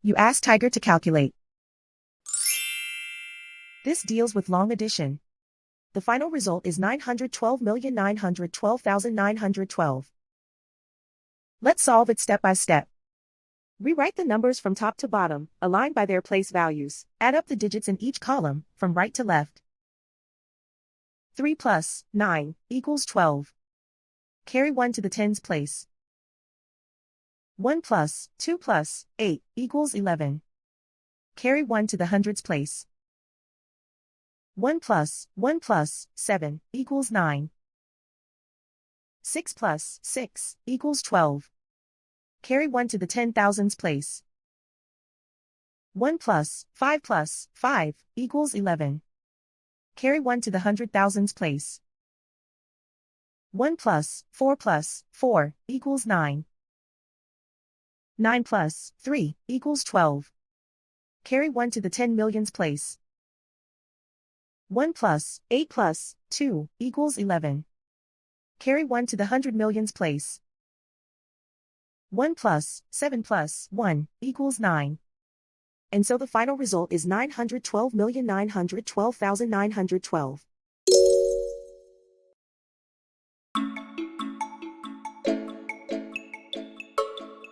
You ask Tiger to calculate. This deals with long addition. The final result is 912,912,912. Let's solve it step by step. Rewrite the numbers from top to bottom, aligned by their place values. Add up the digits in each column, from right to left. 3 plus 9 equals 12. Carry 1 to the tens place. 1 plus 2 plus 8 equals 11. Carry 1 to the hundreds place. 1 plus 7 equals 9. 6 plus 6 equals 12. Carry 1 to the 10,000s place. 1 plus 5 equals 11. Carry 1 to the 100,000s place. 1 plus 4 equals 9. 9 plus 3 equals 12. Carry 1 to the 10 millions place. 1 plus 8 plus 2 equals 11. Carry 1 to the 100 millions place. 1 plus 7 plus 1 equals 9. And so the final result is 912,912,912.